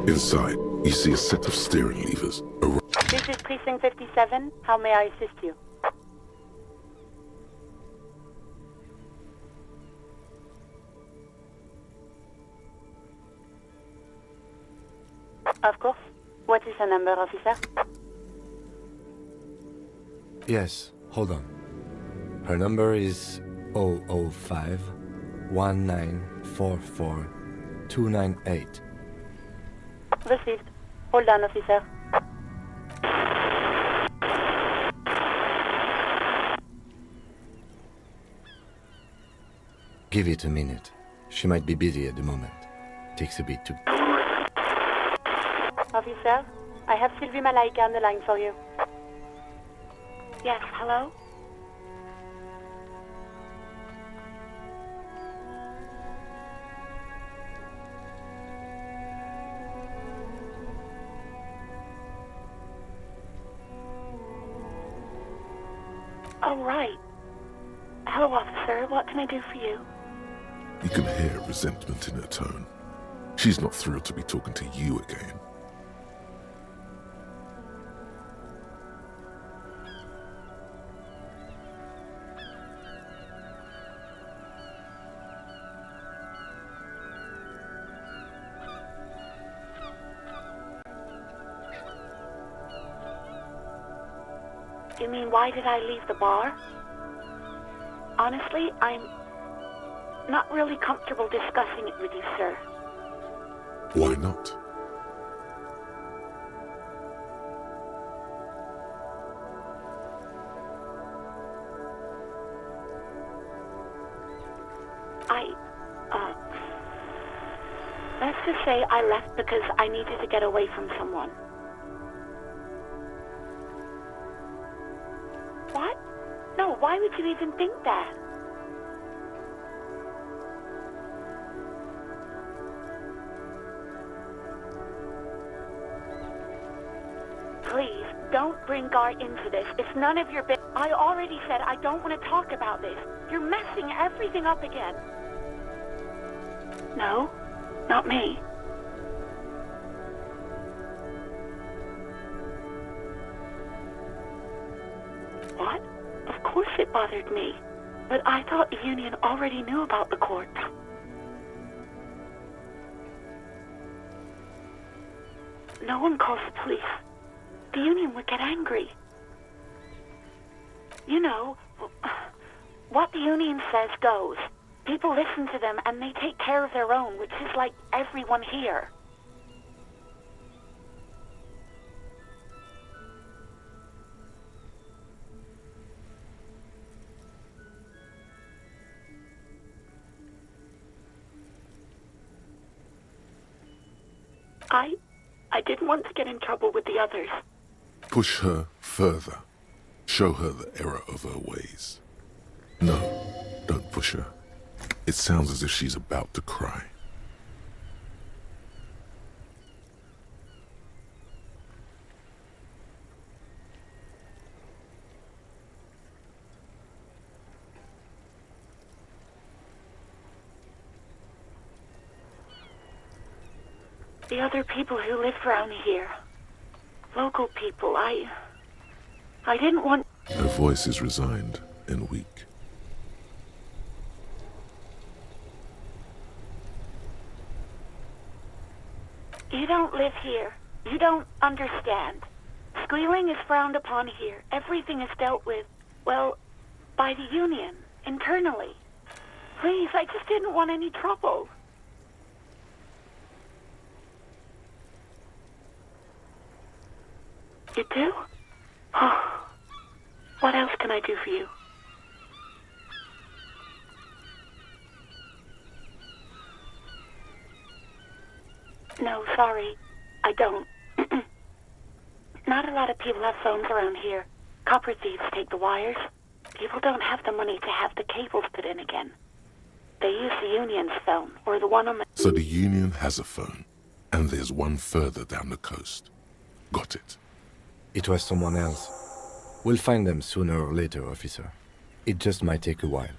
Inside, you see a set of steering levers. This is Precinct 57. How may I assist you? Of course. What is the number, officer? Yes, hold on. Her number is 005 1944 298. Received. Hold on, officer. Give it a minute. She might be busy at the moment. Takes a bit to... Officer, I have Sylvie Malaika on the line for you. Yes, hello? Oh, right. Hello, officer. What can I do for you? You can hear resentment in her tone. She's not thrilled to be talking to you again. You mean, why did I leave the bar? Honestly, I'm not really comfortable discussing it with you, sir. Why not? Let's just say I left because I needed to get away from someone. What? No, why would you even think that? Please, don't bring Gar into this. It's none of your business. I already said I don't want to talk about this. You're messing everything up again. No, not me. What? Of course it bothered me. But I thought the union already knew about the court. No one calls the police. The union would get angry. You know, what the union says goes. People listen to them and they take care of their own, which is like everyone here. I didn't want to get in trouble with the others. Push her further. Show her the error of her ways. No, don't push her. It sounds as if she's about to cry. The other people who live around here. Local people, I didn't want... Her voice is resigned and weak. You don't live here. You don't understand. Squealing is frowned upon here. Everything is dealt with, well, by the union, internally. Please, I just didn't want any trouble. You do? Oh. What else can I do for you? No, sorry. I don't. Not a lot of people have phones around here. Copper thieves take the wires. People don't have the money to have the cables put in again. They use the union's phone, or the one on the... So the union has a phone, and there's one further down the coast. Got it. It was someone else. We'll find them sooner or later, officer. It just might take a while.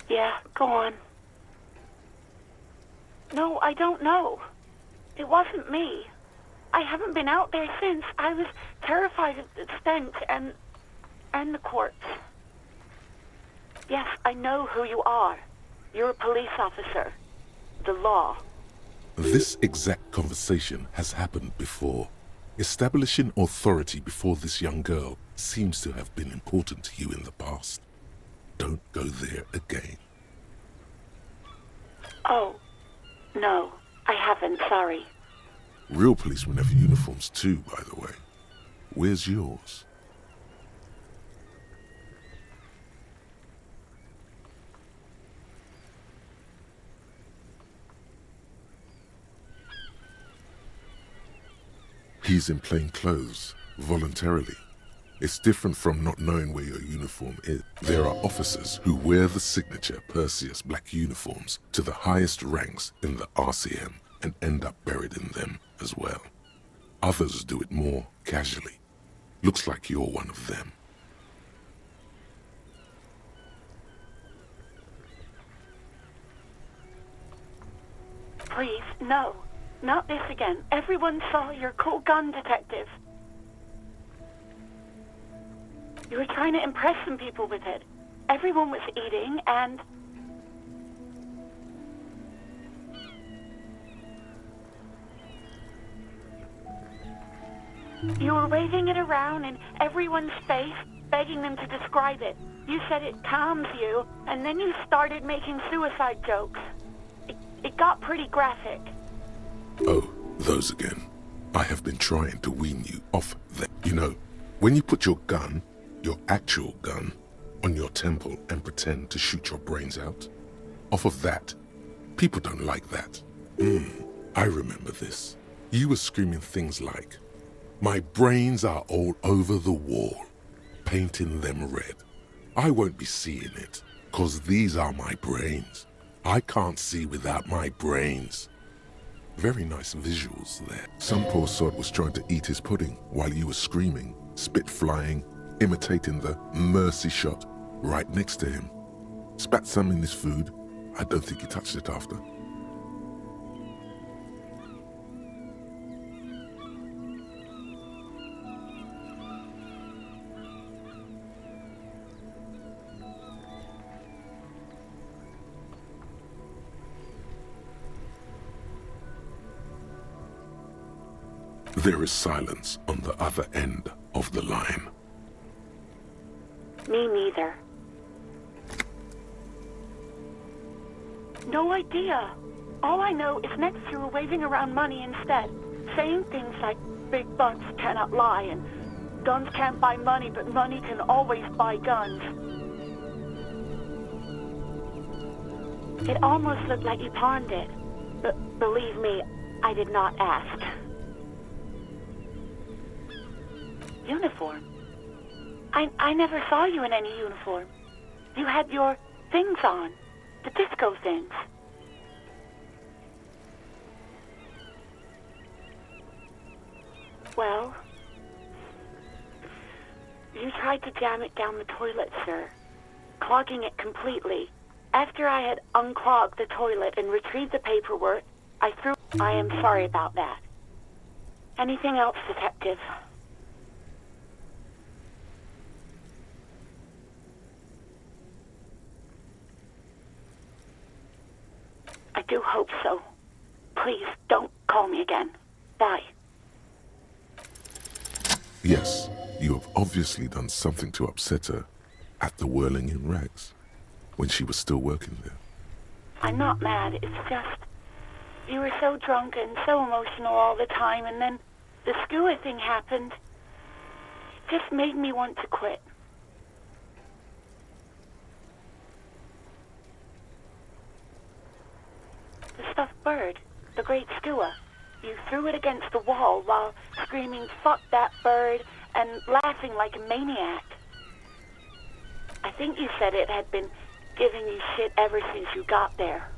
Yeah, go on. No, I don't know. It wasn't me. I haven't been out there since. I was terrified of the stench and the corpse. Yes, I know who you are. You're a police officer. The law. This exact conversation has happened before. Establishing authority before this young girl seems to have been important to you in the past. Don't go there again. Oh, no, I haven't, sorry. Real policemen have uniforms too, by the way. Where's yours? He's in plain clothes, voluntarily. It's different from not knowing where your uniform is. There are officers who wear the signature Perseus black uniforms to the highest ranks in the RCM and end up buried in them as well. Others do it more casually. Looks like you're one of them. Please, no. Not this again. Everyone saw your cool gun, detective. You were trying to impress some people with it. Everyone was eating, and... you were waving it around in everyone's face, begging them to describe it. You said it calms you, and then you started making suicide jokes. It got pretty graphic. Oh, those again. I have been trying to wean you off them. You know, when you put your gun, your actual gun, on your temple and pretend to shoot your brains out, off of that, people don't like that. I remember this. You were screaming things like, "My brains are all over the wall, painting them red. I won't be seeing it, 'cause these are my brains. I can't see without my brains." Very nice visuals there. Some poor sod was trying to eat his pudding while you were screaming, spit flying, imitating the mercy shot right next to him. Spat some in his food. I don't think he touched it after. There is silence on the other end of the line. Me neither. No idea. All I know is next you were waving around money instead, saying things like big bucks cannot lie and guns can't buy money, but money can always buy guns. It almost looked like you pawned it, but believe me, I did not ask. Uniform? I never saw you in any uniform. You had your things on, the disco things. Well, you tried to jam it down the toilet, sir, clogging it completely. After I had unclogged the toilet and retrieved the paperwork, I am sorry about that. Anything else, detective? I do hope so. Please, don't call me again. Bye. Yes, you have obviously done something to upset her at the Whirling in Rags when she was still working there. I'm not mad. It's just you were so drunk and so emotional all the time, and then the skewer thing happened. It just made me want to quit. The stuffed bird, the great skua. You threw it against the wall while screaming, "Fuck that bird," and laughing like a maniac. I think you said it had been giving you shit ever since you got there.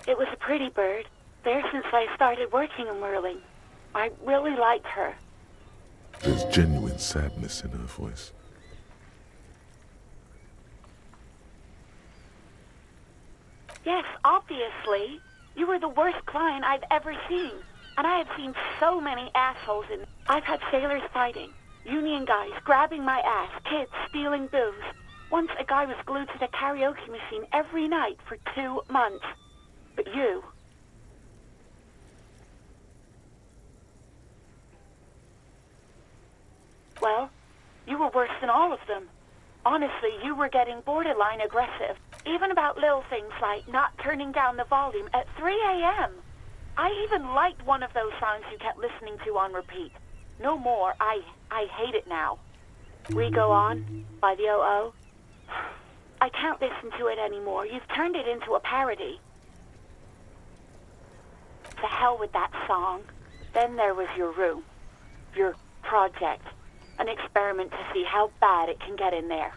It was a pretty bird. there since I started working in whirling. I really liked her. There's genuine sadness in her voice. Yes, obviously. You were the worst client I've ever seen. And I have seen so many assholes in... I've had sailors fighting, union guys grabbing my ass, kids stealing booze. Once a guy was glued to the karaoke machine every night for 2 months. But you... Well, you were worse than all of them. Honestly, you were getting borderline aggressive. Even about little things like not turning down the volume at 3 a.m. I even liked one of those songs you kept listening to on repeat. No more. I hate it now. We Go On by the O.O. I can't listen to it anymore. You've turned it into a parody. To hell with that song. Then there was your room. Your project. An experiment to see how bad it can get in there.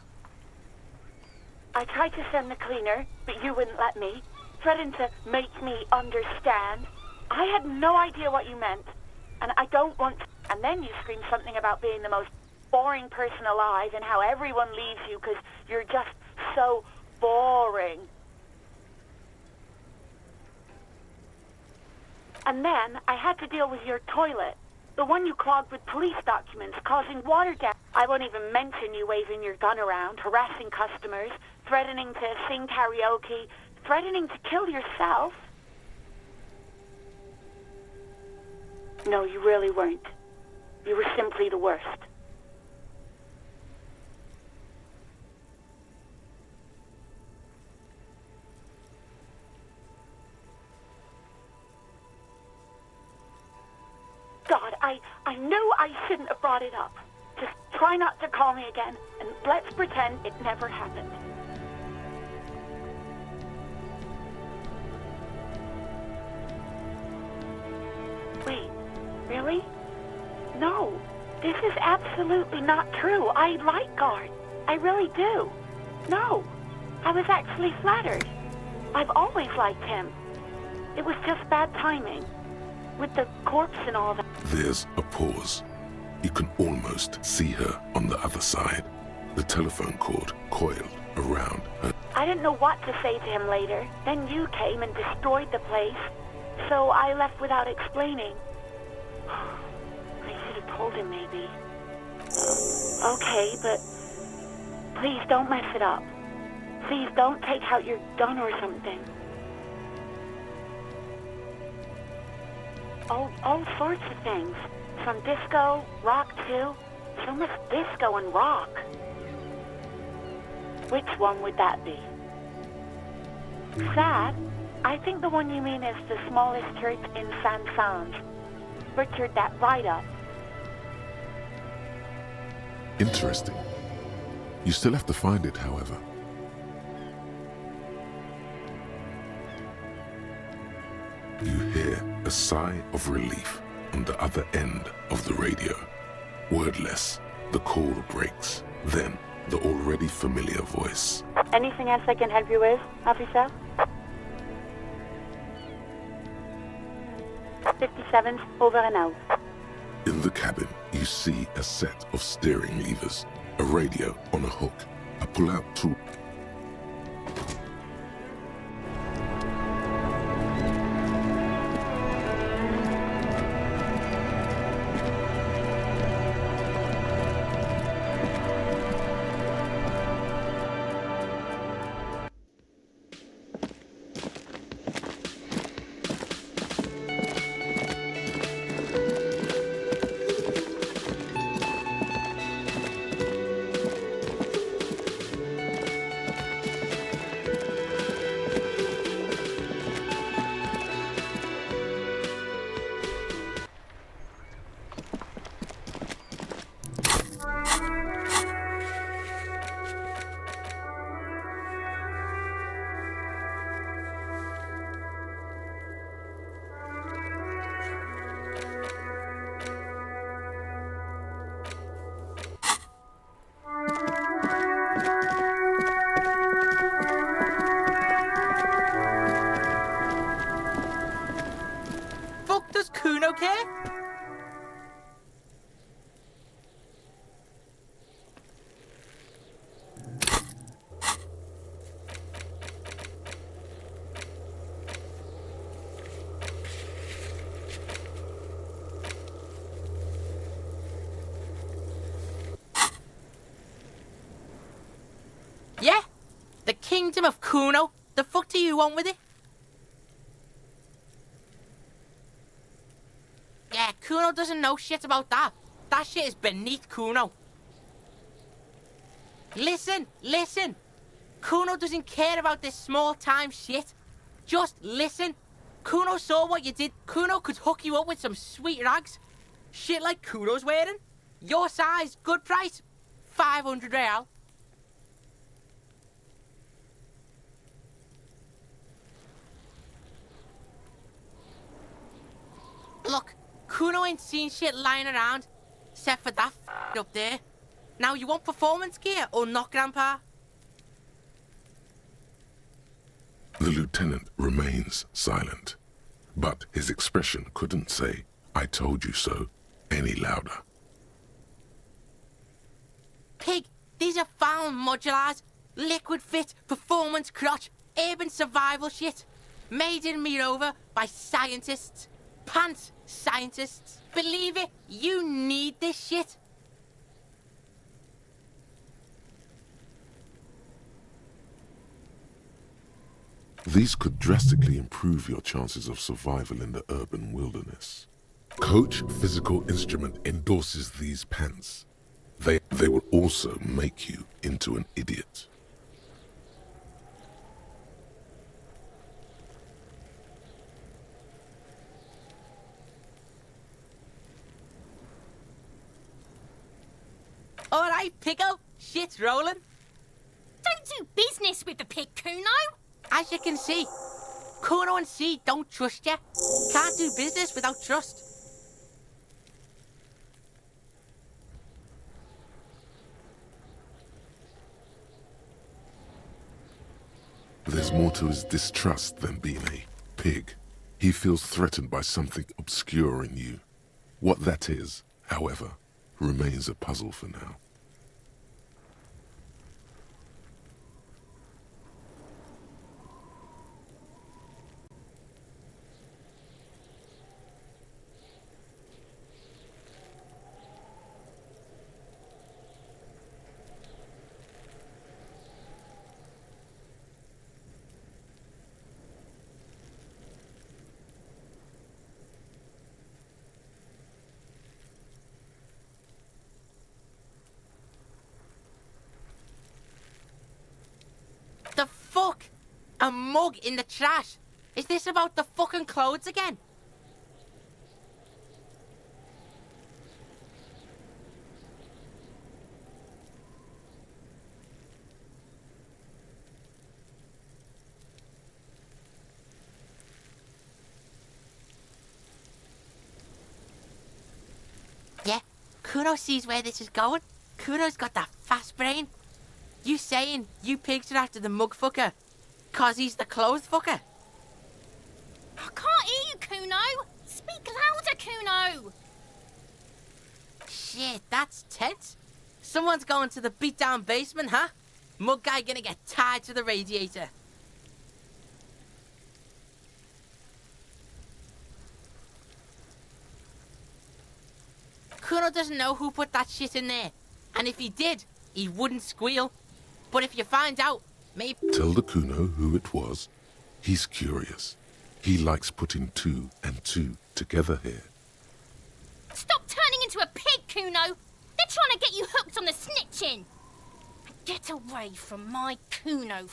I tried to send the cleaner, but you wouldn't let me. Threatened to make me understand. I had no idea what you meant, and I don't want to. And then you screamed something about being the most boring person alive and how everyone leaves you because you're just so boring. And then I had to deal with your toilet, the one you clogged with police documents, causing water damage. I won't even mention you waving your gun around, harassing customers, threatening to sing karaoke, threatening to kill yourself. No, you really weren't. You were simply the worst. God, I knew I shouldn't have brought it up. Just try not to call me again, and let's pretend it never happened. Wait, really? No, this is absolutely not true. I like Guard. I really do. No, I was actually flattered. I've always liked him. It was just bad timing. With the corpse and all that. There's a pause. You can almost see her on the other side. The telephone cord coiled around her. I didn't know what to say to him later. Then you came and destroyed the place. So I left without explaining. I should have told him maybe. Okay, but please don't mess it up. Please don't take out your gun or something. All sorts of things. Some disco, rock too. So much disco and rock. Which one would that be? Sad? I think the one you mean is the smallest church in San Sans. Butchered that right up. Interesting. You still have to find it, however. You hear a sigh of relief on the other end of the radio. Wordless, the call breaks. Then, the already familiar voice. Anything else I can help you with, officer? 57's over and out. In the cabin, you see a set of steering levers, a radio on a hook, a pull-out tool. kingdom of Kuno. The fuck do you want with it? Yeah, Kuno doesn't know shit about that. That shit is beneath Kuno. Listen, listen. Kuno doesn't care about this small-time shit. Just listen. Kuno saw what you did. Kuno could hook you up with some sweet rags. Shit like Kuno's wearing. Your size, good price. 500 real. Look, Kuno ain't seen shit lying around, except for that up there. Now, you want performance gear or not, Grandpa? The lieutenant remains silent, but his expression couldn't say, "I told you so," any louder. Pig, these are found modulars. Liquid fit, performance crotch, urban survival shit. Made in Mirova by scientists. Pants scientists. Believe it, you need this shit. These could drastically improve your chances of survival in the urban wilderness. Coach Physical Instrument endorses these pants. They will also make you into an idiot. All right, Pico, shit's rolling. Don't do business with the pig, Kuno. As you can see, Kuno and C don't trust you. Can't do business without trust. There's more to his distrust than being a pig. He feels threatened by something obscure in you. What that is, however, remains a puzzle for now. The fuck? A mug in the trash? Is this about the fucking clothes again? Yeah, Kuno sees where this is going. Kuno's got that fast brain. You saying you pigs are after the mug fucker? 'Cause he's the clothes fucker? I can't hear you, Kuno. Speak louder, Kuno. Shit, that's tense. Someone's going to the beat-down basement, huh? Mug guy gonna get tied to the radiator. Kuno doesn't know who put that shit in there. And if he did, he wouldn't squeal. But if you find out, maybe... Tell the Kuno who it was. He's curious. He likes putting two and two together here. Stop turning into a pig, Kuno. They're trying to get you hooked on the snitching. Get away from my Kuno.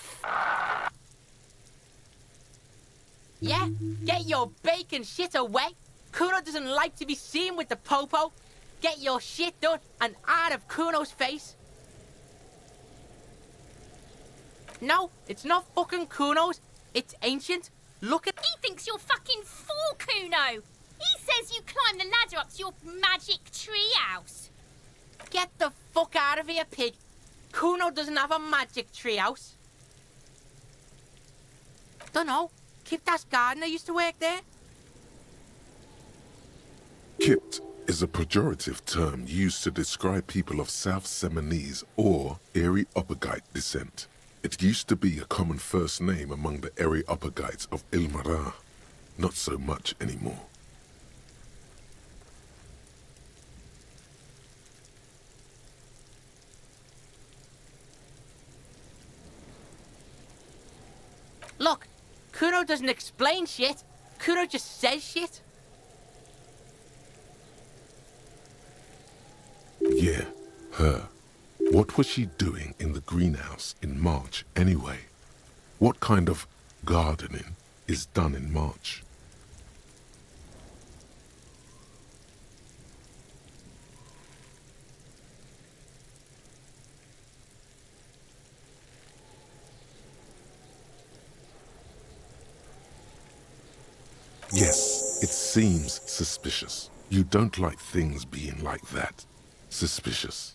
Yeah, get your bacon shit away. Kuno doesn't like to be seen with the popo. Get your shit done and out of Kuno's face. No, it's not fucking Kuno's. It's ancient. Look at... He thinks you're fucking fool, Kuno. He says you climbed the ladder up to your magic treehouse. Get the fuck out of here, pig. Kuno doesn't have a magic treehouse. Dunno. Kiptas gardener used to work there. Kipt is a pejorative term used to describe people of South Seminese or Areopagite descent. It used to be a common first name among the Areopagites of Ilmara. Not so much anymore. Look, Kuno doesn't explain shit. Kuno just says shit. Yeah, her. What was she doing in the greenhouse in March anyway? What kind of gardening is done in March? Yes, it seems suspicious. You don't like things being like that. Suspicious.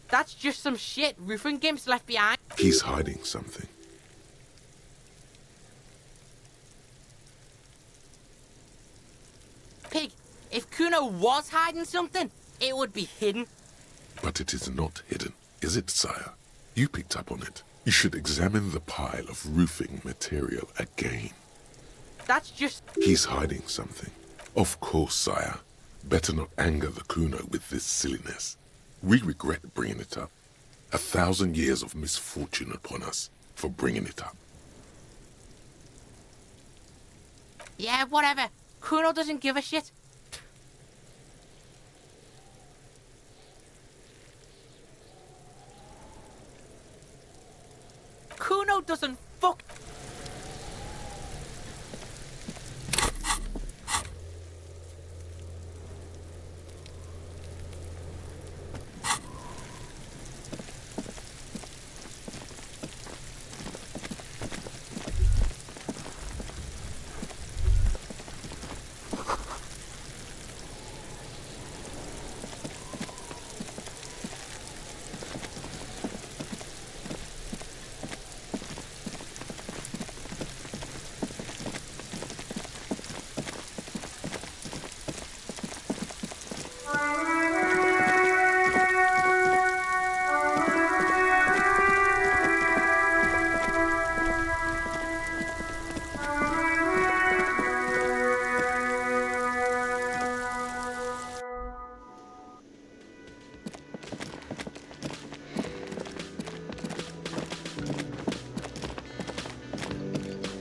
That's just some shit roofing gimps left behind. He's hiding something. Pig, if Kuno was hiding something, it would be hidden. But it is not hidden, is it, sire? You picked up on it. You should examine the pile of roofing material again. That's just... He's hiding something. Of course, sire. Better not anger the Kuno with this silliness. We regret bringing it up. 1,000 years of misfortune upon us for bringing it up. Yeah, whatever. Kuno doesn't give a shit. Kuno doesn't fuck...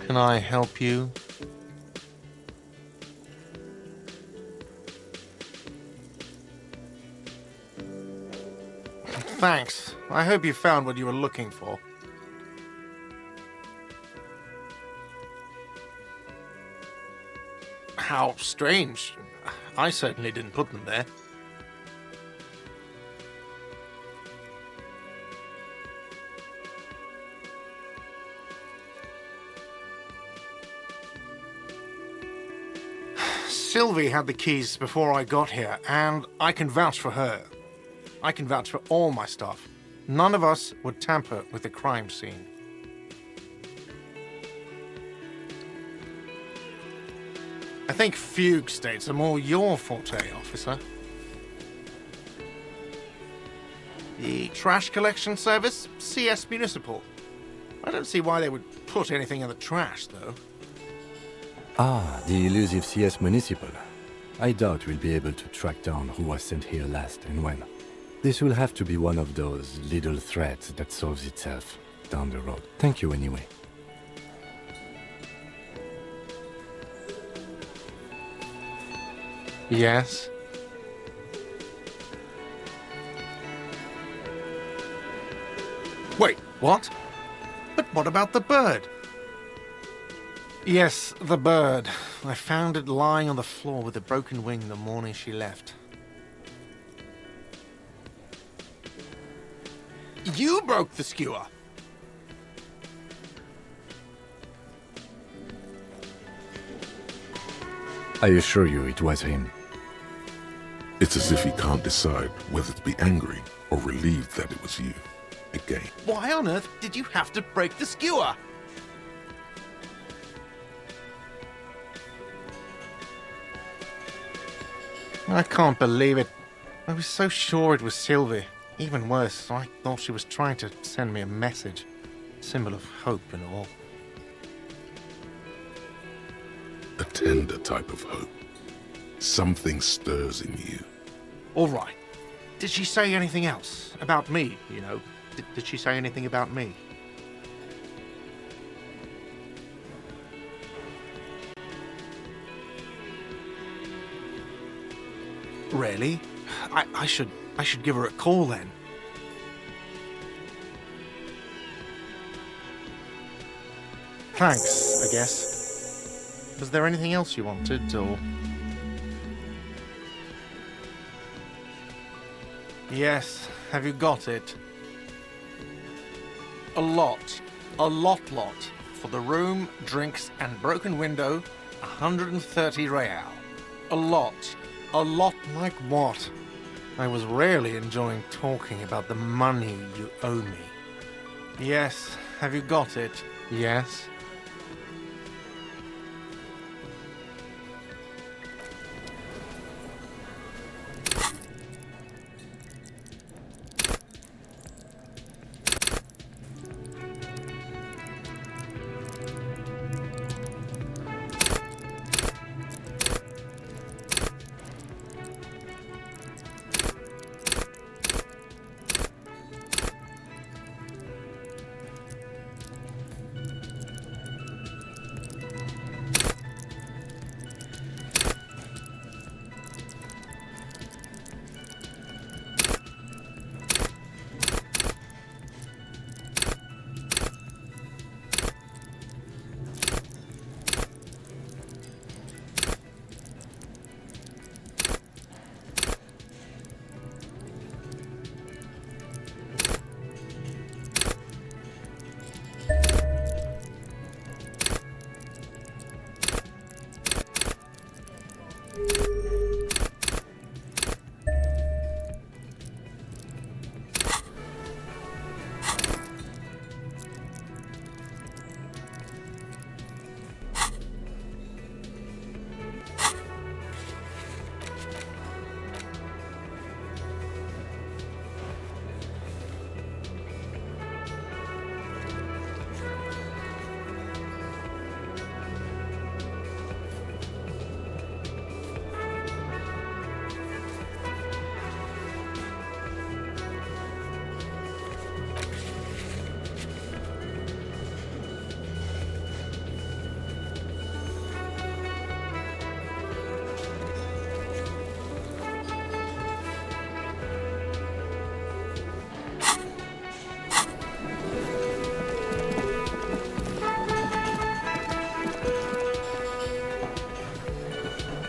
Can I help you? Thanks. I hope you found what you were looking for. How strange. I certainly didn't put them there. Sylvie had the keys before I got here, and I can vouch for her. I can vouch for all my stuff. None of us would tamper with the crime scene. I think fugue states are more your forte, officer. The trash collection service, CS Municipal. I don't see why they would put anything in the trash, though. Ah, the elusive CS Municipal. I doubt we'll be able to track down who was sent here last and when. This will have to be one of those little threads that solves itself down the road. Thank you anyway. Yes? Wait, what? But what about the bird? Yes, the bird. I found it lying on the floor with a broken wing the morning she left. You broke the skewer! I assure you it was him. It's as if he can't decide whether to be angry or relieved that it was you. Again. Why on earth did you have to break the skewer? I can't believe it. I was so sure it was Sylvie. Even worse, I thought she was trying to send me a message. Symbol of hope and all. A tender type of hope. Something stirs in you. All right. Did she say anything else? About me, you know? Did she say anything about me? Really? I should give her a call then. Thanks, I guess. Was there anything else you wanted, or...? Yes, have you got it? A lot. A lot. For the room, drinks, and broken window, 130 real. A lot. A lot like what? I was rarely enjoying talking about the money you owe me. Yes, have you got it? Yes?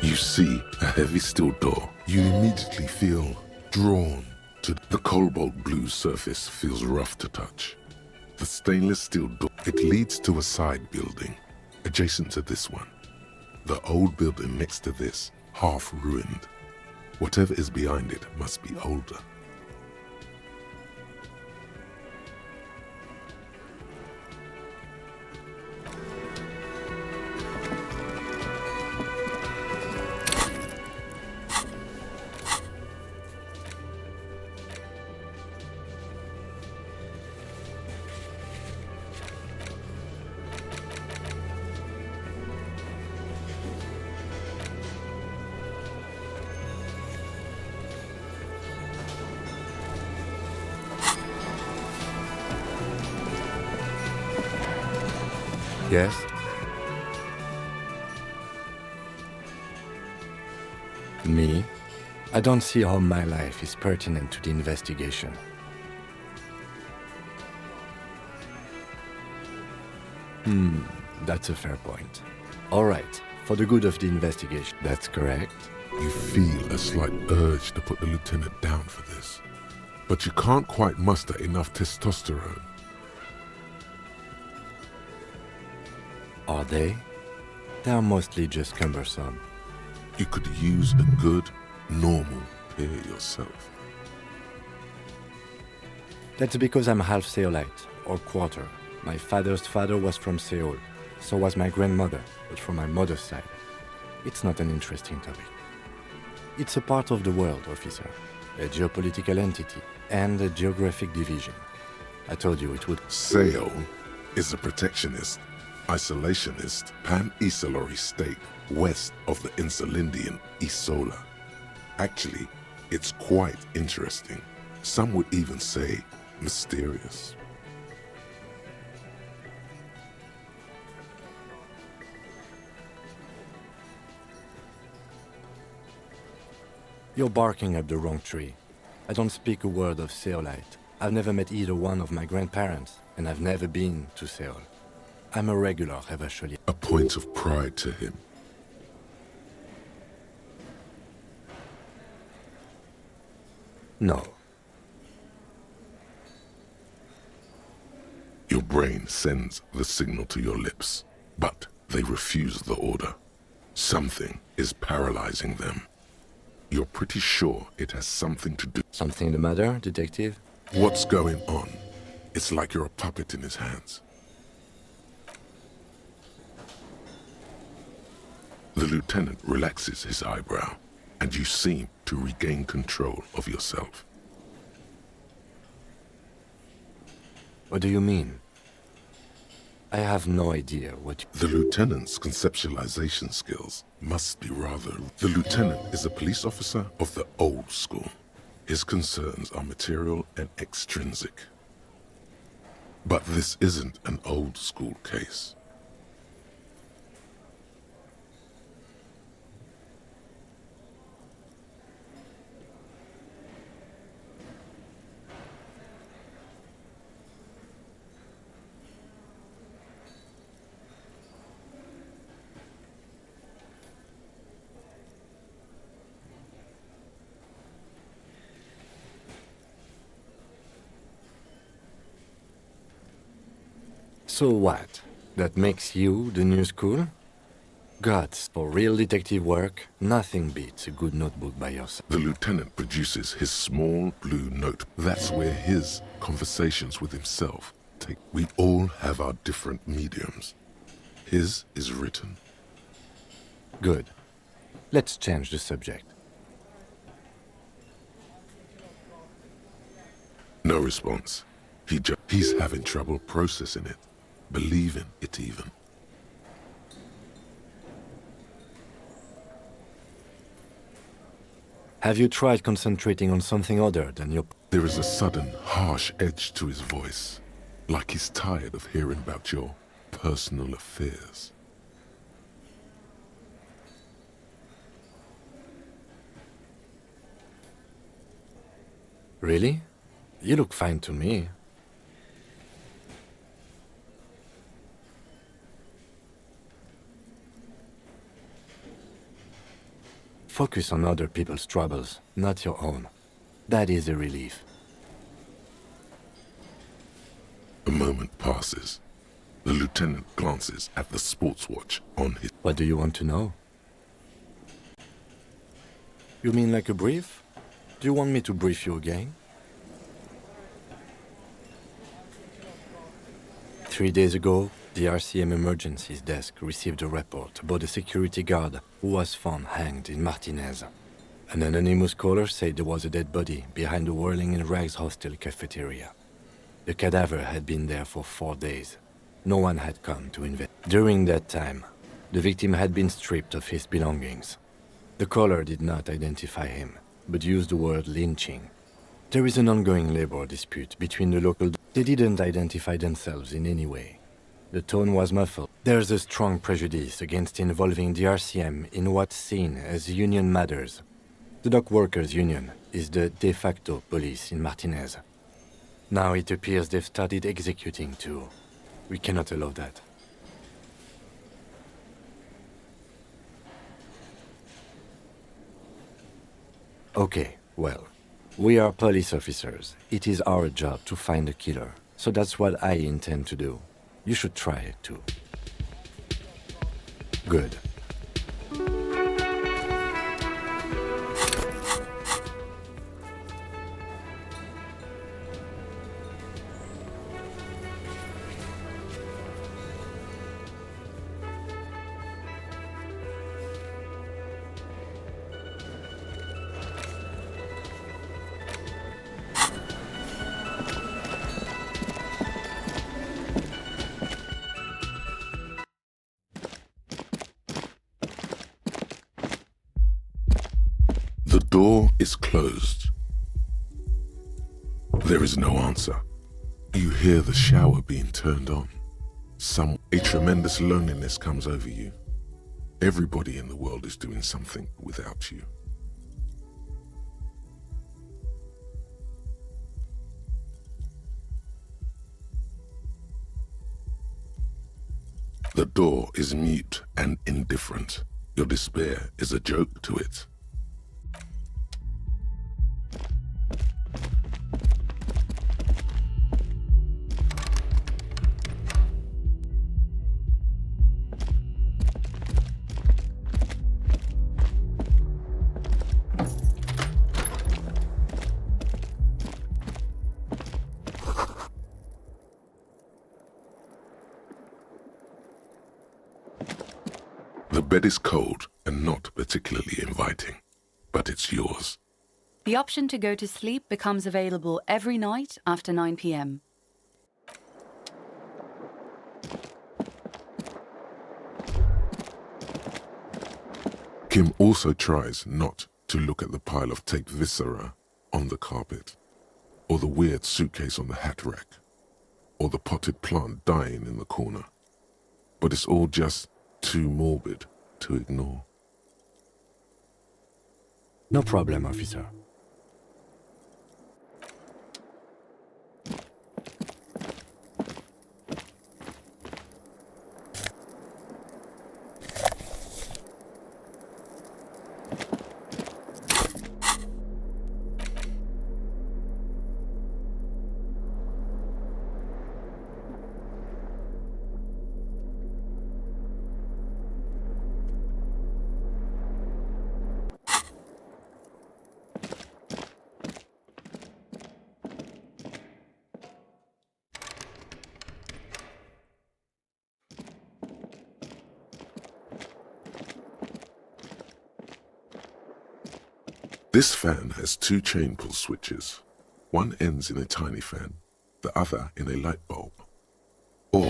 You see a heavy steel door. You immediately feel drawn to the cobalt blue surface feels rough to touch. The stainless steel door, it leads to a side building adjacent to this one. The old building next to this, half ruined. Whatever is behind it must be older. Yes? Me? I don't see how my life is pertinent to the investigation. That's a fair point. All right, for the good of the investigation, that's correct. You feel a slight urge to put the lieutenant down for this, but you can't quite muster enough testosterone. Are they? They are mostly just cumbersome. You could use a good, normal peer yourself. That's because I'm half Seolite, or quarter. My father's father was from Seoul, so was my grandmother, but from my mother's side. It's not an interesting topic. It's a part of the world, officer. A geopolitical entity and a geographic division. I told you it would... Sale is a protectionist, isolationist, pan-Isolari state west of the Insulindian Isola. Actually, it's quite interesting. Some would even say mysterious. You're barking up the wrong tree. I don't speak a word of Seolite. I've never met either one of my grandparents, and I've never been to Seoul. I'm a regular, eventually. A point of pride to him. No. Your brain sends the signal to your lips, but they refuse the order. Something is paralyzing them. You're pretty sure it has something to do. Something the matter, detective? What's going on? It's like you're a puppet in his hands. The lieutenant relaxes his eyebrow, and you seem to regain control of yourself. What do you mean? I have no idea what you... The lieutenant's conceptualization skills must be rather... The lieutenant is a police officer of the old school. His concerns are material and extrinsic. But this isn't an old school case. So what? That makes you the new school? Gods, for real detective work, nothing beats a good notebook by your side. The lieutenant produces his small blue note. That's where his conversations with himself take. We all have our different mediums. His is written. Good. Let's change the subject. No response. He's having trouble processing it, believing it even. Have you tried concentrating on something other than your... There is a sudden, harsh edge to his voice, like he's tired of hearing about your personal affairs. Really? You look fine to me. Focus on other people's troubles, not your own. That is a relief. A moment passes. The lieutenant glances at the sports watch on his... What do you want to know? You mean like a brief? Do you want me to brief you again? 3 days ago, the RCM Emergencies Desk received a report about a security guard who was found hanged in Martinez. An anonymous caller said there was a dead body behind the Whirling in Rags hostel cafeteria. The cadaver had been there for 4 days. No one had come to investigate. During that time, the victim had been stripped of his belongings. The caller did not identify him, but used the word lynching. There is an ongoing labor dispute between the local... They didn't identify themselves in any way. The tone was muffled. There's a strong prejudice against involving the RCM in what's seen as union matters. The dock workers' union is the de facto police in Martinez. Now it appears they've started executing too. We cannot allow that. Okay, well, we are police officers. It is our job to find a killer. So that's what I intend to do. You should try it too. Good. The door is closed. There is no answer. You hear the shower being turned on. A tremendous loneliness comes over you. Everybody in the world is doing something without you. The door is mute and indifferent. Your despair is a joke to it. The bed is cold and not particularly inviting, but it's yours. The option to go to sleep becomes available every night after 9 p.m. Kim also tries not to look at the pile of taped viscera on the carpet, or the weird suitcase on the hat rack, or the potted plant dying in the corner. But it's all just too morbid to ignore. No problem, officer. This fan has two chain pull switches. One ends in a tiny fan, the other in a light bulb. Or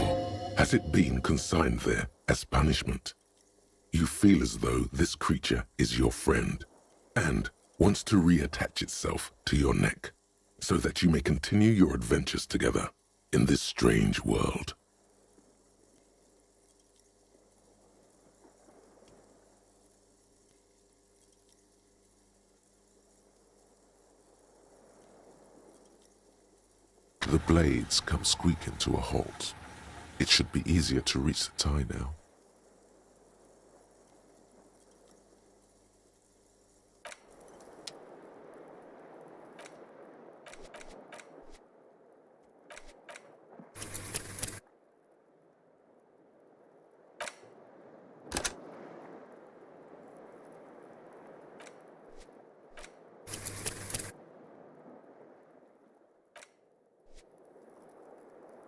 has it been consigned there as punishment? You feel as though this creature is your friend and wants to reattach itself to your neck so that you may continue your adventures together in this strange world. The blades come squeaking to a halt. It should be easier to reach the tie now.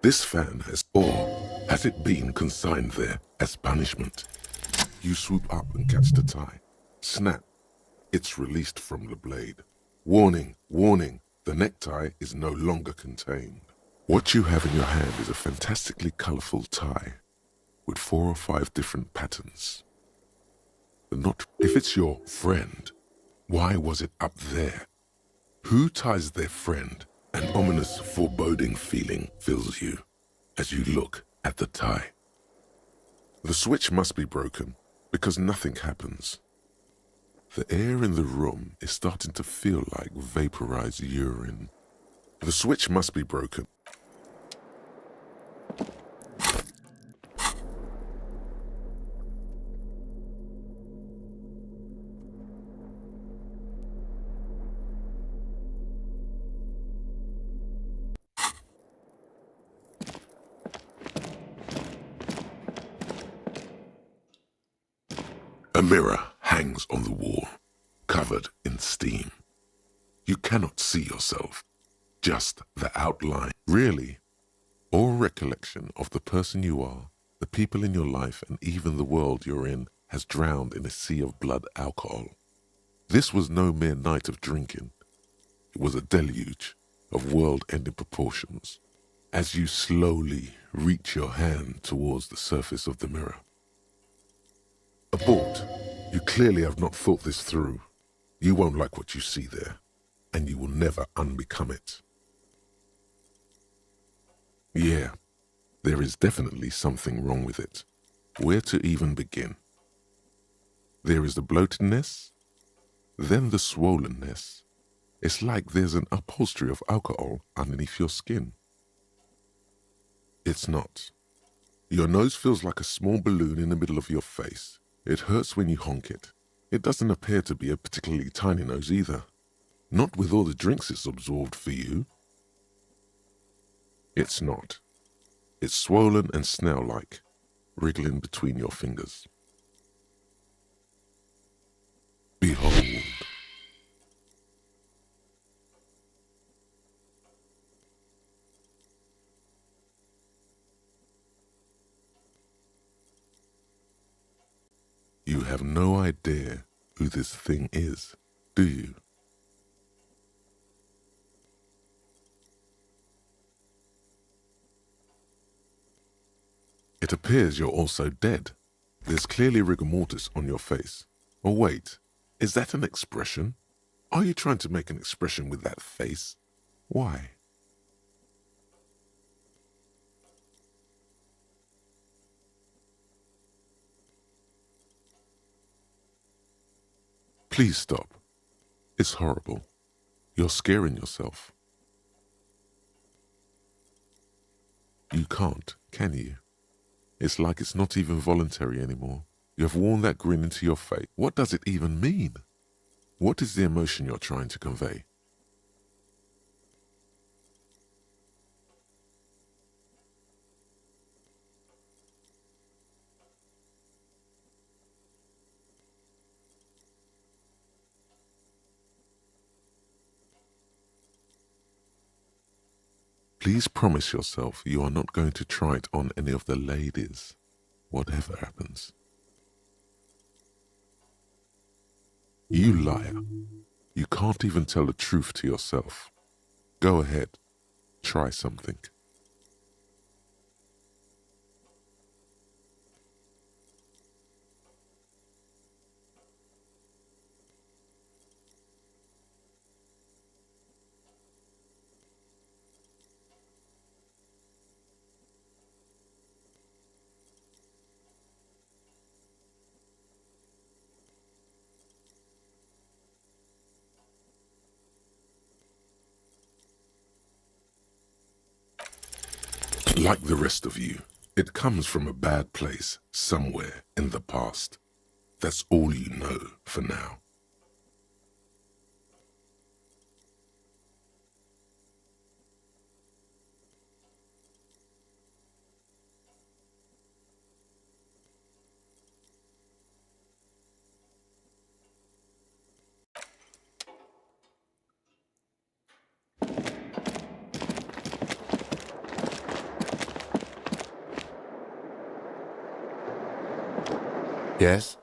This fan has it been consigned there as punishment? You swoop up and catch the tie. Snap. It's released from the blade. Warning, warning, the necktie is no longer contained. What you have in your hand is a fantastically colorful tie with 4 or 5 different patterns. If it's your friend, why was it up there? Who ties their friend? An ominous, foreboding feeling fills you as you look at the tie. The switch must be broken because nothing happens. The air in the room is starting to feel like vaporized urine. The switch must be broken. A mirror hangs on the wall, covered in steam. You cannot see yourself, just the outline. Really, all recollection of the person you are, the people in your life, and even the world you're in has drowned in a sea of blood alcohol. This was no mere night of drinking. It was a deluge of world-ending proportions as you slowly reach your hand towards the surface of the mirror. Abort. You clearly have not thought this through. You won't like what you see there, and you will never unbecome it. Yeah, there is definitely something wrong with it. Where to even begin? There is the bloatedness, then the swollenness. It's like there's an upholstery of alcohol underneath your skin. It's not. Your nose feels like a small balloon in the middle of your face. It hurts when you honk it. It doesn't appear to be a particularly tiny nose either. Not with all the drinks it's absorbed for you. It's not. It's swollen and snail-like, wriggling between your fingers. Behold. You have no idea who this thing is, do you? It appears you're also dead. There's clearly rigor mortis on your face. Or wait, is that an expression? Are you trying to make an expression with that face? Why? Please stop. It's horrible. You're scaring yourself. You can't, can you? It's like it's not even voluntary anymore. You have worn that grin into your face. What does it even mean? What is the emotion you're trying to convey? Please promise yourself you are not going to try it on any of the ladies, whatever happens. You liar. You can't even tell the truth to yourself. Go ahead. Try something. Like the rest of you, it comes from a bad place somewhere in the past. That's all you know for now. Yes?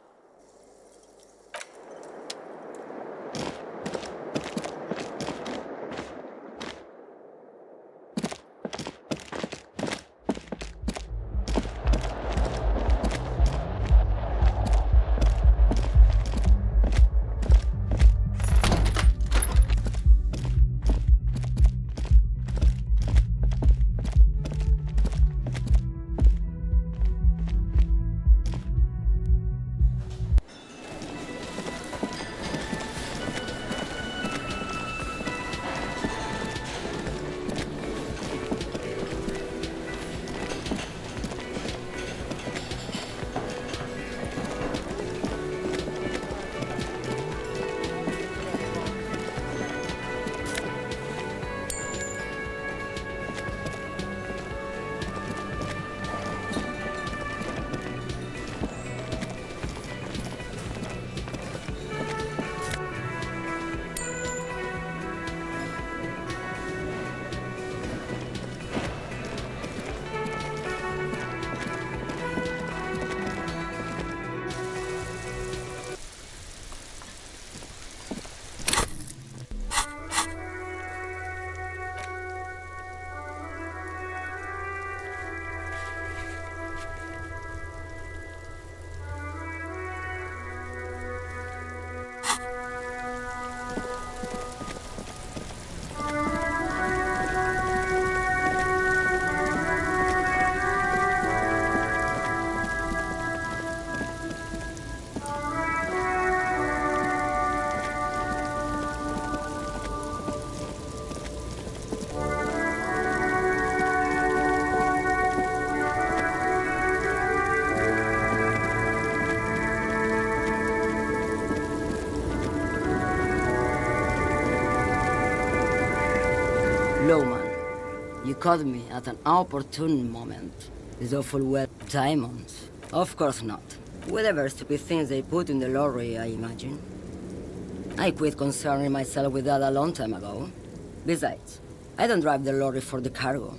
Lowman, you caught me at an opportune moment. These awful wet diamonds. Of course not. Whatever stupid things they put in the lorry, I imagine. I quit concerning myself with that a long time ago. Besides, I don't drive the lorry for the cargo,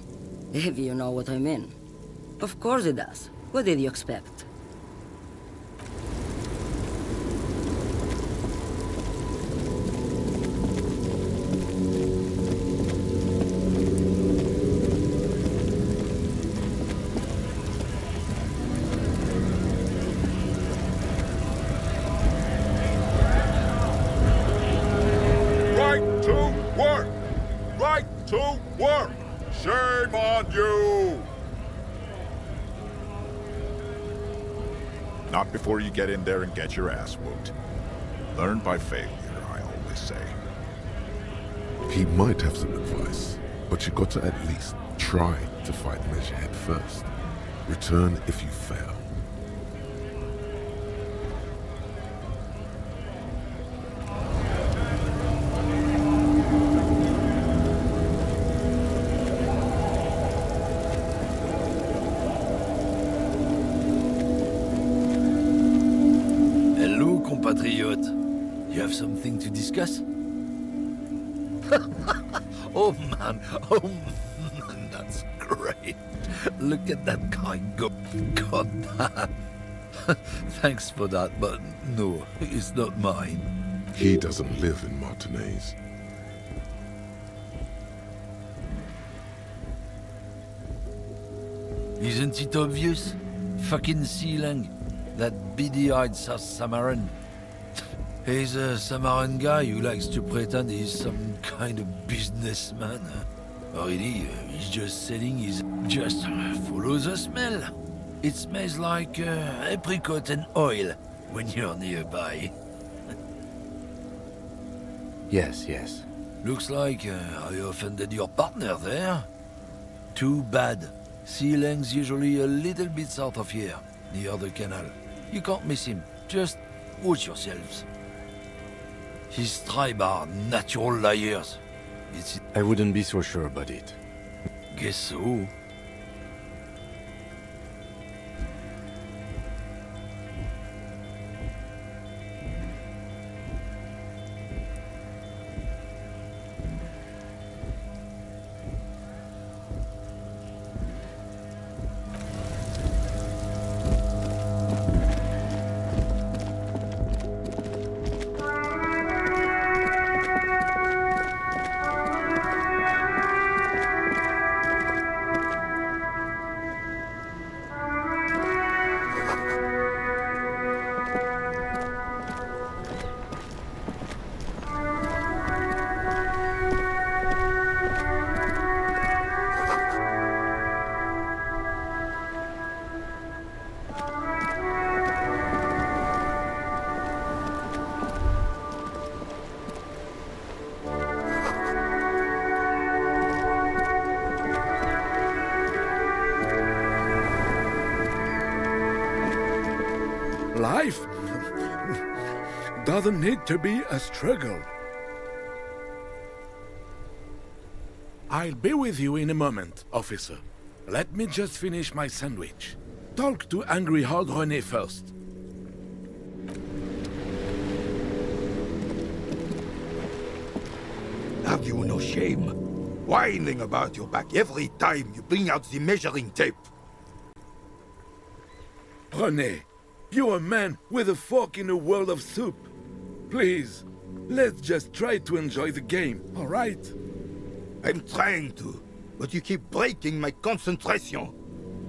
if you know what I mean. Of course it does. What did you expect? Right to work! Right to work! Shame on you! Not before you get in there and get your ass whooped. Learn by failure, I always say. He might have some advice, but you got to at least try to fight Measurehead first. Return if you fail. Hello, compatriot. You have something to discuss? Oh man, that's great. Look at that guy go. God damn. Thanks for that, but no, it's not mine. He doesn't live in Martinez. Isn't it obvious? Fucking Sealang, that beady-eyed South Samaran. He's a Samaran guy who likes to pretend he's some kind of businessman. Really, he's just selling his... Just follow the smell. It smells like apricot and oil when you're nearby. Yes. Looks like I offended your partner there. Too bad. Sealang's usually a little bit south of here, near the canal. You can't miss him. Just watch yourselves. His tribe are natural liars. I wouldn't be so sure about it. Guess so. Life doesn't need to be a struggle. I'll be with you in a moment, officer. Let me just finish my sandwich. Talk to angry Hard René first. Have you no shame? Whining about your back every time you bring out the measuring tape. René, you're a man with a fork in a world of soup. Please, let's just try to enjoy the game, all right? I'm trying to, but you keep breaking my concentration.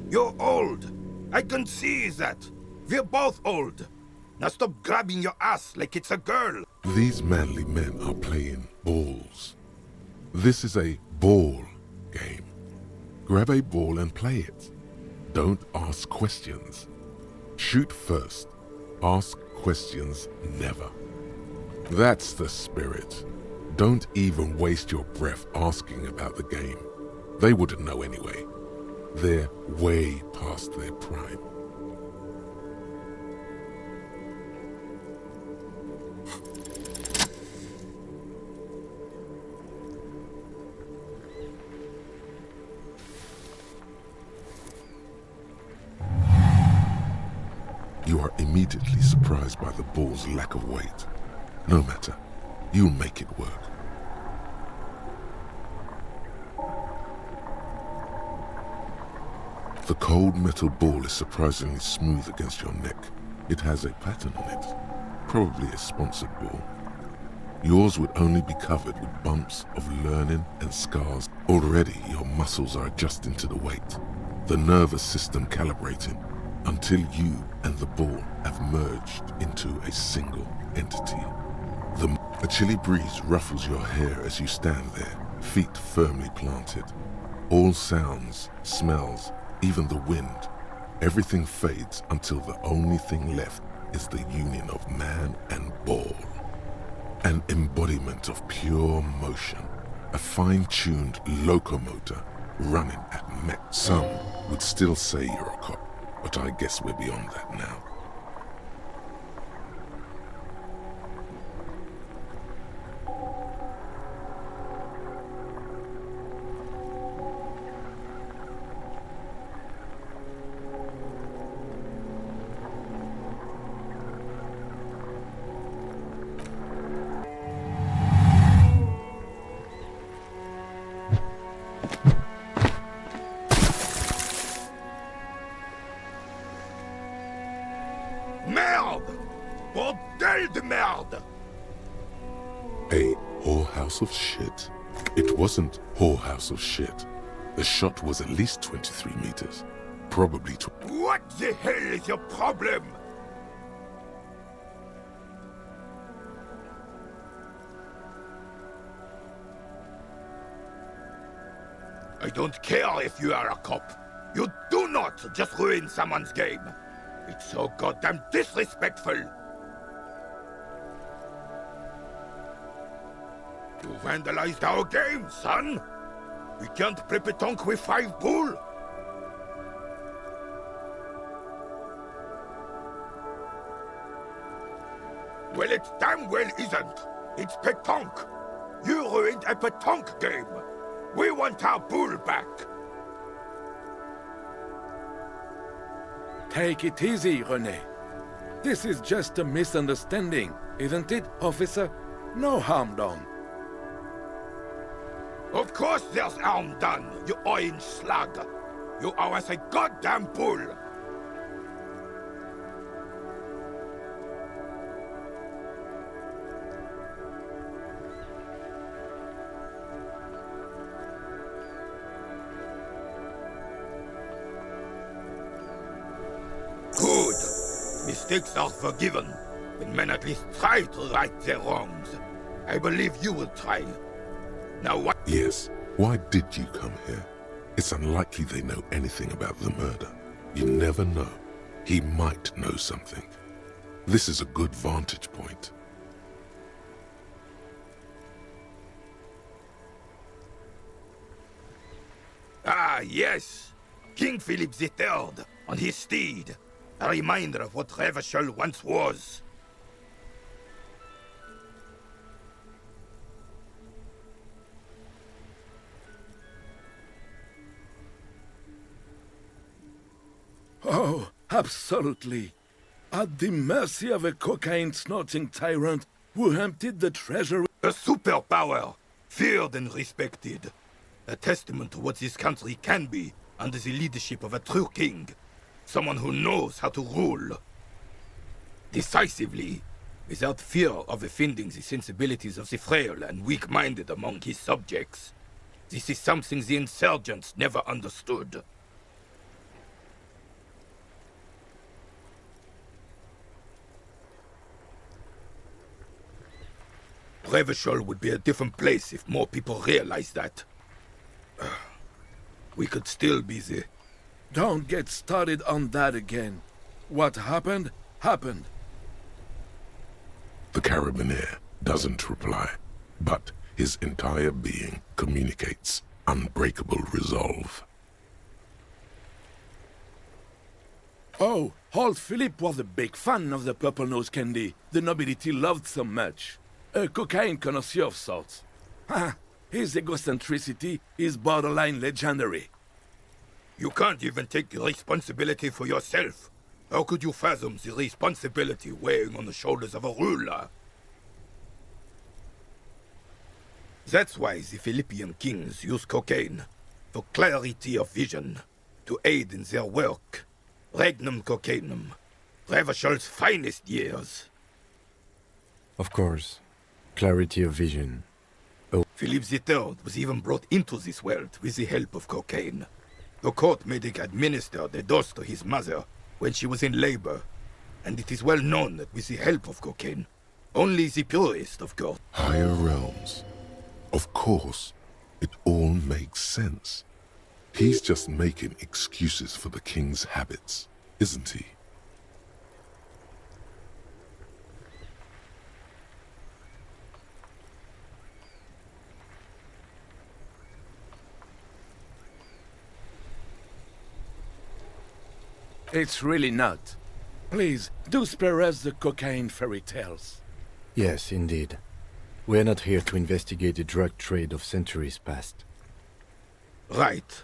You're old. I can see that. We're both old. Now stop grabbing your ass like it's a girl. These manly men are playing balls. This is a ball game. Grab a ball and play it. Don't ask questions. Shoot first. Ask questions never. That's the spirit. Don't even waste your breath asking about the game. They wouldn't know anyway. They're way past their prime. are immediately surprised by the ball's lack of weight. No matter, you'll make it work. The cold metal ball is surprisingly smooth against your neck. It has a pattern on it, probably a sponsored ball. Yours would only be covered with bumps of learning and scars. Already your muscles are adjusting to the weight, the nervous system calibrating, until you and the ball have merged into a single entity. A chilly breeze ruffles your hair as you stand there, feet firmly planted. All sounds, smells, even the wind, everything fades until the only thing left is the union of man and ball. An embodiment of pure motion, a fine-tuned locomotor running at max. Some would still say you're a cop, but I guess we're beyond that now. Merde! Bordel de merde! A whorehouse of shit? It wasn't whorehouse of shit. The shot was at least 23 meters. Probably What the hell is your problem? I don't care if you are a cop. You do not just ruin someone's game. It's so goddamn disrespectful. You vandalized our game, son. We can't play pétanque with 5 bull. Well, it damn well isn't. It's pétanque. You ruined a pétanque game. We want our bull back. Take it easy, René. This is just a misunderstanding, isn't it, officer? No harm done. Of course there's harm done, you orange slug. You owe us a goddamn bull. Good. Mistakes are forgiven when men at least try to right their wrongs. I believe you will try. Now what? Yes. Why did you come here? It's unlikely they know anything about the murder. You never know. He might know something. This is a good vantage point. Ah, yes. King Philip III on his steed. A reminder of what Revachol once was. Oh, absolutely. At the mercy of a cocaine-snorting tyrant who emptied the treasury. A superpower, feared and respected. A testament to what this country can be under the leadership of a true king. Someone who knows how to rule. Decisively, without fear of offending the sensibilities of the frail and weak-minded among his subjects. This is something the insurgents never understood. Revachol would be a different place if more people realized that. We could still be the... Don't get started on that again. What happened, happened. The carabinier doesn't reply, but his entire being communicates unbreakable resolve. Oh, old Philip was a big fan of the purple nose candy the nobility loved so much. A cocaine connoisseur of sorts. His egocentricity is borderline legendary. You can't even take responsibility for yourself. How could you fathom the responsibility weighing on the shoulders of a ruler? That's why the Philippian kings use cocaine, for clarity of vision, to aid in their work. Regnum cocainum, Revachel's finest years. Of course. Clarity of vision. Philip III was even brought into this world with the help of cocaine. The court medic administered a dose to his mother when she was in labor, and it is well known that with the help of cocaine, only the purest, of course. Higher realms. Of course, it all makes sense. He's just making excuses for the king's habits, isn't he? It's really not. Please, do spare us the cocaine fairy tales. Yes, indeed. We're not here to investigate the drug trade of centuries past. Right.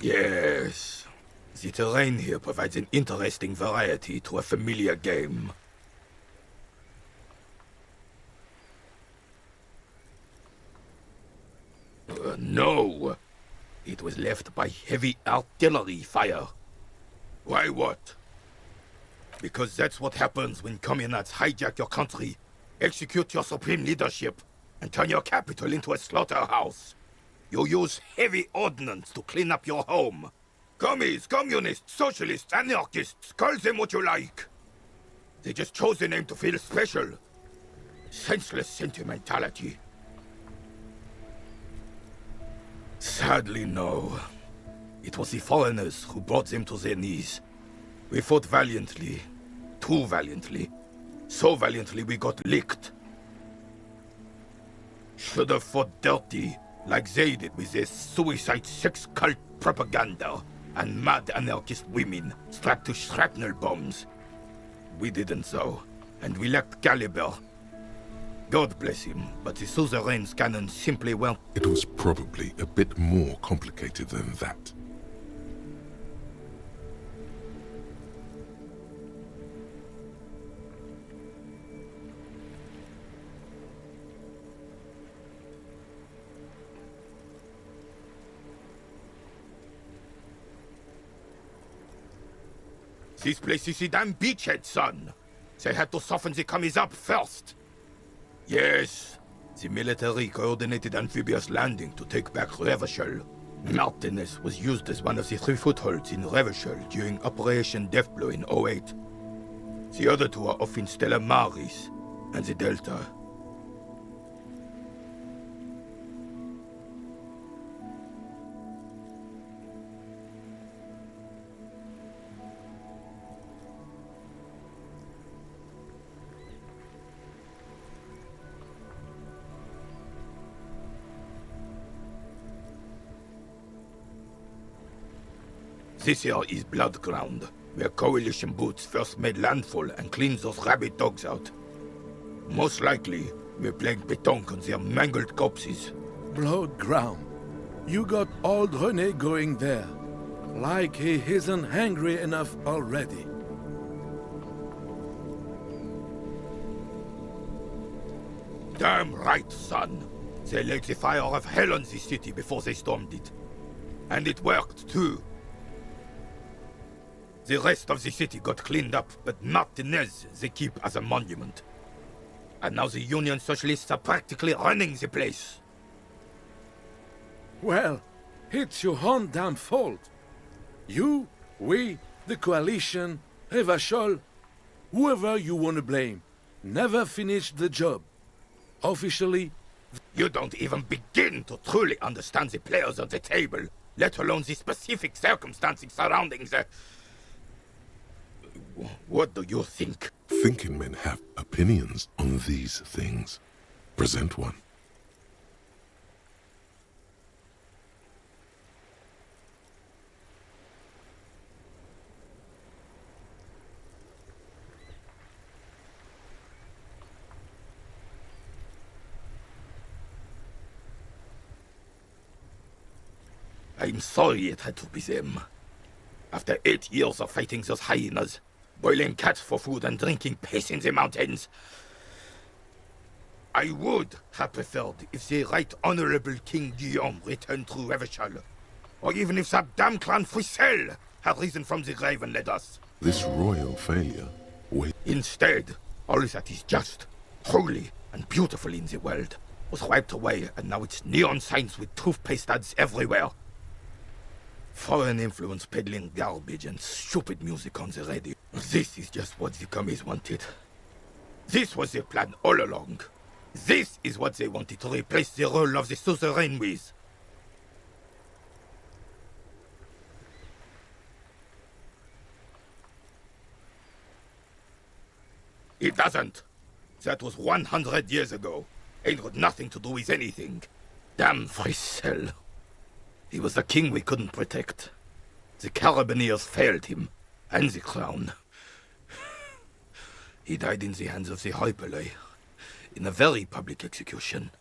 Yes. The terrain here provides an interesting variety to a familiar game. No. It was left by heavy artillery fire. Why what? Because that's what happens when communards hijack your country, execute your supreme leadership, and turn your capital into a slaughterhouse. You use heavy ordnance to clean up your home. Commies, communists, socialists, anarchists, call them what you like. They just chose the name to feel special. Senseless sentimentality. Sadly, no. It was the foreigners who brought them to their knees. We fought valiantly. Too valiantly. So valiantly we got licked. Should have fought dirty, like they did with their suicide sex cult propaganda and mad anarchist women strapped to shrapnel bombs. We didn't though, and we lacked caliber. God bless him, but the suzerain's cannon simply weren't... It was probably a bit more complicated than that. This place is the damn beachhead, son. They had to soften the commies up first. Yes, the military coordinated amphibious landing to take back Revachel. Martinez was used as one of the 3 footholds in Revachel during Operation Deathblow in '08. The other 2 are off in Stella Maris and the Delta. This here is Blood Ground, where Coalition boots first made landfall and cleaned those rabid dogs out. Most likely, we're playing pétanque on their mangled corpses. Blood ground. You got old René going there. Like he isn't hungry enough already. Damn right, son. They laid the fire of hell on the city before they stormed it. And it worked, too. The rest of the city got cleaned up, but Martinez they keep as a monument. And now the Union Socialists are practically running the place. Well, it's your own damn fault. You, we, the Coalition, Revachol, whoever you want to blame, never finished the job. Officially... You don't even begin to truly understand the players on the table, let alone the specific circumstances surrounding the... What do you think? Thinking men have opinions on these things. Present one. I'm sorry it had to be them. After 8 years of fighting those hyenas, boiling cats for food and drinking piss in the mountains, I would have preferred if the Right Honorable King Guillaume returned through Revachol, or even if that damn clan Frisell had risen from the grave and led us. This royal failure, Instead, all that is just, holy, and beautiful in the world was wiped away, and now it's neon signs with toothpaste ads everywhere. Foreign influence peddling garbage and stupid music on the radio. This is just what the commies wanted. This was their plan all along. This is what they wanted to replace the role of the suzerain with. It doesn't. That was 100 years ago. Ain't got nothing to do with anything. Damn Frisell. He was the king we couldn't protect. The Carabineers failed him, and the crown. He died in the hands of the Hyperlay, in a very public execution.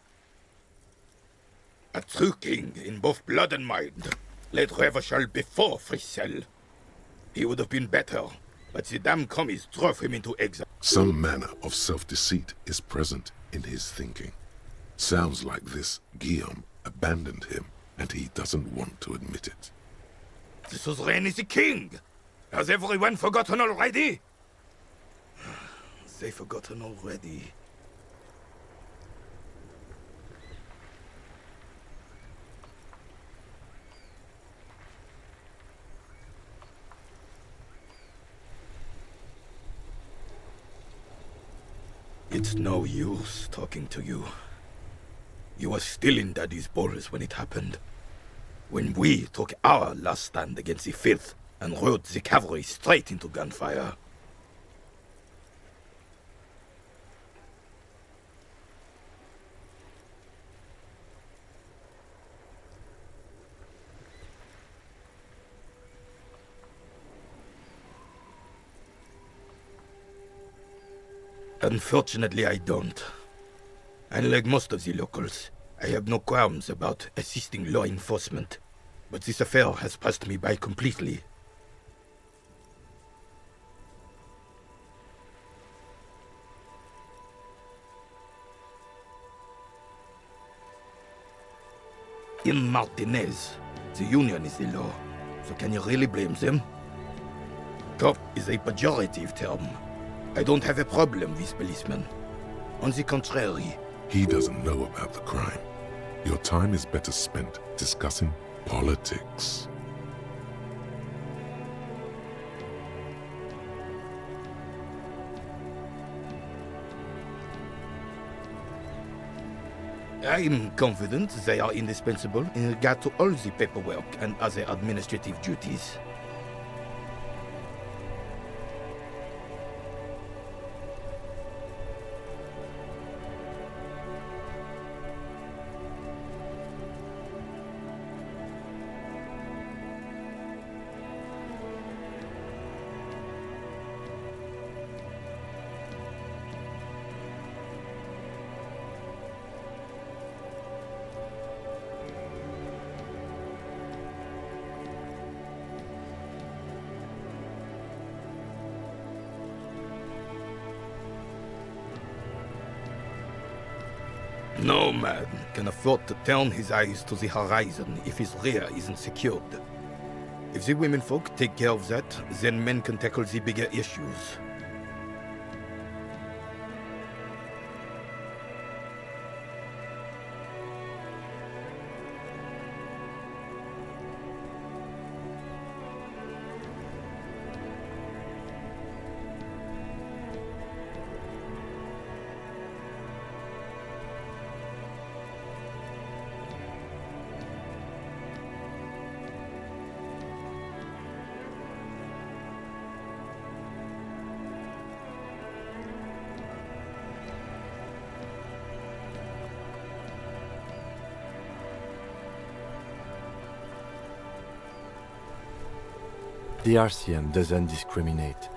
A true king in both blood and mind led Revachol before Frisell. He would have been better, but the damn commies drove him into exile. some manner of self-deceit is present in his thinking. Sounds like this Guillaume abandoned him, and he doesn't want to admit it. The suzerain is the king! Has everyone forgotten already? They've forgotten already. It's no use talking to you. You were still in Daddy's balls when it happened. When we took our last stand against the filth and rode the cavalry straight into gunfire. Unfortunately, I don't. Unlike most of the locals, I have no qualms about assisting law enforcement. But this affair has passed me by completely. In Martinez, the union is the law. So can you really blame them? Cop is a pejorative term. I don't have a problem with policemen. On the contrary. He doesn't know about the crime. Your time is better spent discussing politics. I'm confident they are indispensable in regard to all the paperwork and other administrative duties. No man can afford to turn his eyes to the horizon if his rear isn't secured. If the women folk take care of that, then men can tackle the bigger issues. The RCM doesn't discriminate.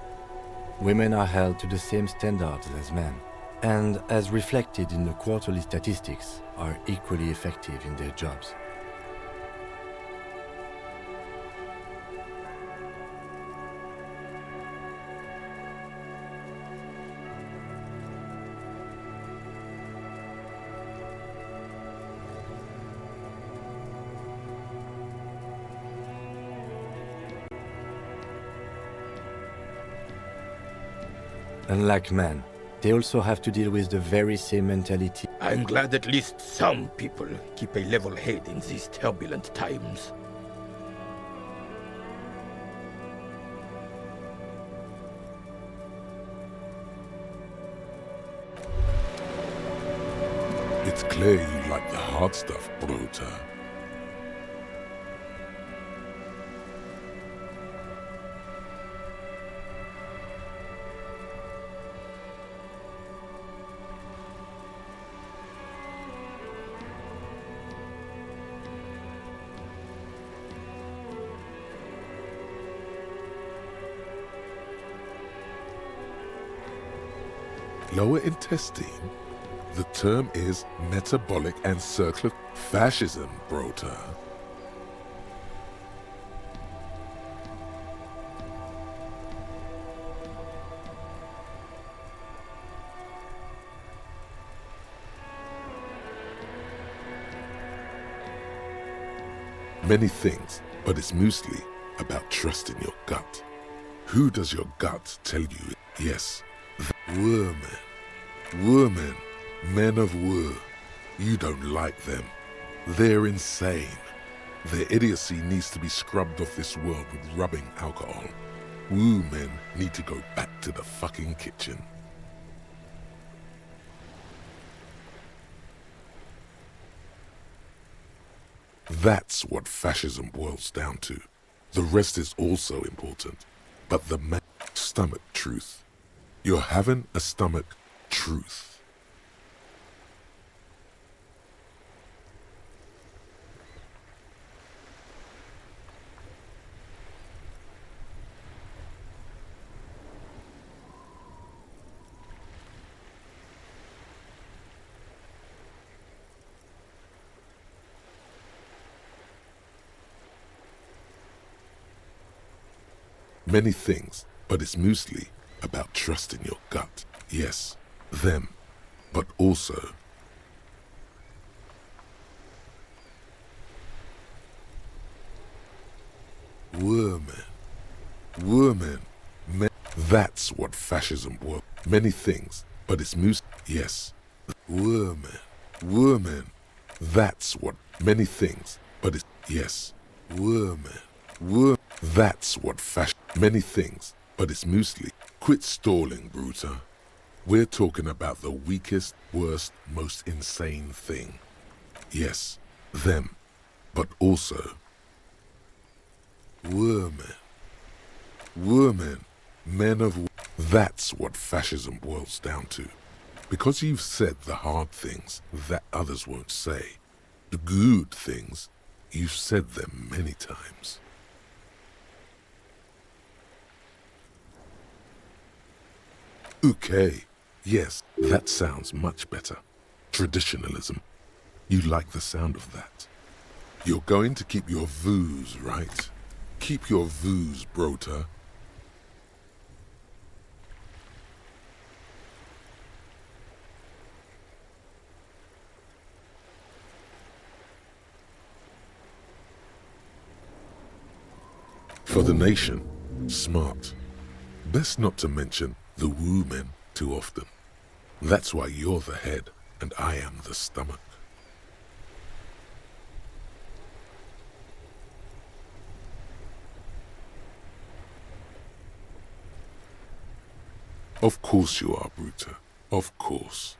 Women are held to the same standards as men, and as reflected in the quarterly statistics, are equally effective in their jobs. Unlike men, they also have to deal with the very same mentality. I'm glad at least some people keep a level head in these turbulent times. It's clear you like the hard stuff, Bruta. Lower intestine? The term is metabolic and circular fascism, Brota. Many things, but it's mostly about trusting your gut. Who does your gut tell you? Yes, women. Women. Men of war, you don't like them. They're insane. Their idiocy needs to be scrubbed off this world with rubbing alcohol. Woo men need to go back to the fucking kitchen. That's what fascism boils down to. The rest is also important, but the stomach truth. You're having a stomach truth. Many things, but it's mostly about trusting your gut. Yes, them, but also women. Women. Men. That's what fascism was. Many things, but it's mostly, yes, women. Women. That's what many things, but it's, yes, women. Women. That's what fashion. Many things, but it's mostly. Quit stalling, Bruta. We're talking about the weakest, worst, most insane thing. Yes, them, but also women. Women, men of war. That's what fascism boils down to. Because you've said the hard things that others won't say, the good things, you've said them many times. Okay, yes, that sounds much better. Traditionalism. You like the sound of that. You're going to keep your views, right? Keep your views, Brota. For the nation, smart. Best not to mention the women too often. That's why you're the head and I am the stomach. Of course you are, Bruta. Of course.